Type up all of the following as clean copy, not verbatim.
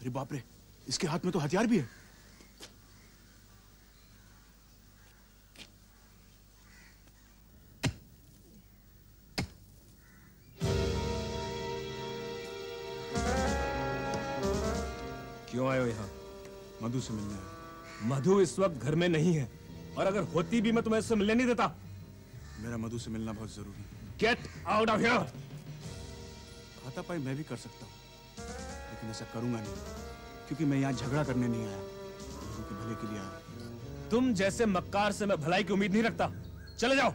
अरे बाप रे, इसके हाथ में तो हथियार भी है। क्यों आए हो यहाँ? मधु से मिलने आया। मधु इस वक्त घर में नहीं है, और अगर होती भी मैं तुम्हें इससे मिलने नहीं देता। मेरा मधु से मिलना बहुत जरूरी है। Gate out of here. हाथापाई मैं भी कर सकता हूँ, लेकिन ऐसा करूंगा नहीं, क्योंकि मैं यहाँ झगड़ा करने नहीं आया, मधु के भले के लिए आया। तुम जैसे मक्कार से मैं भलाई की उम्मीद नहीं रखता। चले जाओ।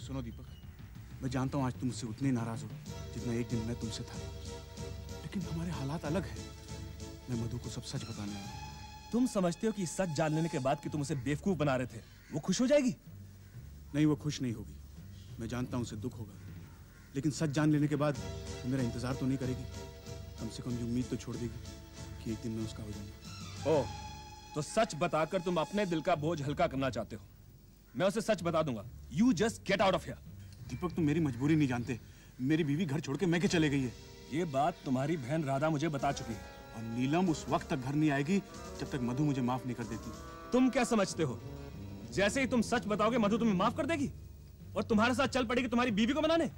सुनो दीपक, मैं जानता हूँ आज तुम मुझसे उतने नाराज हो जितना एक दिन मैं तुमसे था, लेकिन हमारे हालात अलग हैं। मैं मधु को सब सच बताने आया। तुम समझते हो कि सच जान लेने के बाद कि तुम उसे बेवकूफ बना रहे थे, वो खुश हो जाएगी? नहीं, वो खुश नहीं होगी। मैं जानता हूँ उसे दुख होगा, लेकिन सच जान लेने के बाद वो मेरा इंतजार तो नहीं करेगी। कम से कम ये उम्मीद तो छोड़ देगी कि एक दिन मैं उसका हो जाऊंगा। ओह, तो सच बताकर तुम अपने दिल का बोझ हल्का करना चाहते हो। मैं उसे सच बता दूंगा। You just get out of here. Deepak, तुम मेरी मजबूरी नहीं जानते। मेरी बीवी घर छोड़ के मैके चले गई है। ये बात तुम्हारी बहन राधा मुझे बता चुकी है। और नीलम उस वक्त तक घर नहीं आएगी जब तक मधु मुझे माफ नहीं कर देती। तुम क्या समझते हो, जैसे ही तुम सच बताओगे मधु तुम्हें माफ कर देगी और तुम्हारे साथ चल पड़ेगी तुम्हारी बीवी को मनाने?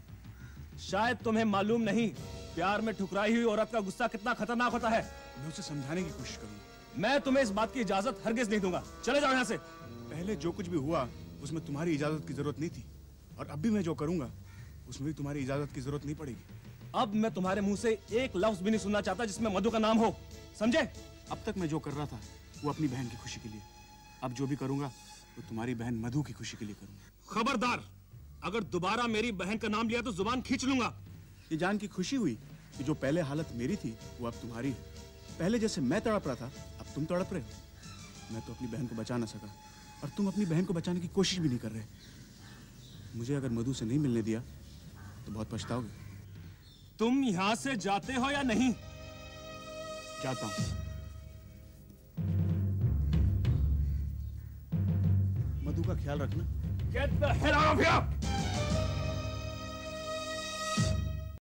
शायद तुम्हें मालूम नहीं, प्यार में ठुकराई हुई औरत का गुस्सा कितना खतरनाक होता है। मैं उसे समझाने की कोशिश करूंगा। मैं तुम्हें इस बात की इजाजत हरगिज नहीं दूंगा। चले जाओ यहाँ से। पहले जो कुछ भी हुआ उसमें तुम्हारी इजाजत की जरूरत नहीं थी, और अब भी मैं जो करूंगा उसमें भी तुम्हारी इजाजत की जरूरत नहीं पड़ेगी। अब मैं तुम्हारे मुंह से एक लफ्ज भी नहीं सुनना चाहता जिसमें मधु का नाम हो, समझे? अब तक मैं जो कर रहा था वो अपनी बहन की खुशी के लिए, अब जो भी करूंगा वो तुम्हारी बहन मधु की खुशी के लिए करूंगा। खबरदार, अगर दोबारा मेरी बहन का नाम लिया तो जुबान खींच लूंगा। ये जान की खुशी हुई कि जो पहले हालत मेरी थी वो अब तुम्हारी है। पहले जैसे मैं तड़प रहा था अब तुम तड़प रहे हो। मैं तो अपनी बहन को बचा ना सका, और तुम अपनी बहन को बचाने की कोशिश भी नहीं कर रहे। मुझे अगर मधु से नहीं मिलने दिया तो बहुत पछताओगे। तुम यहां से जाते हो या नहीं? जाता हूं। मधु का ख्याल रखना। Get the hell out of here!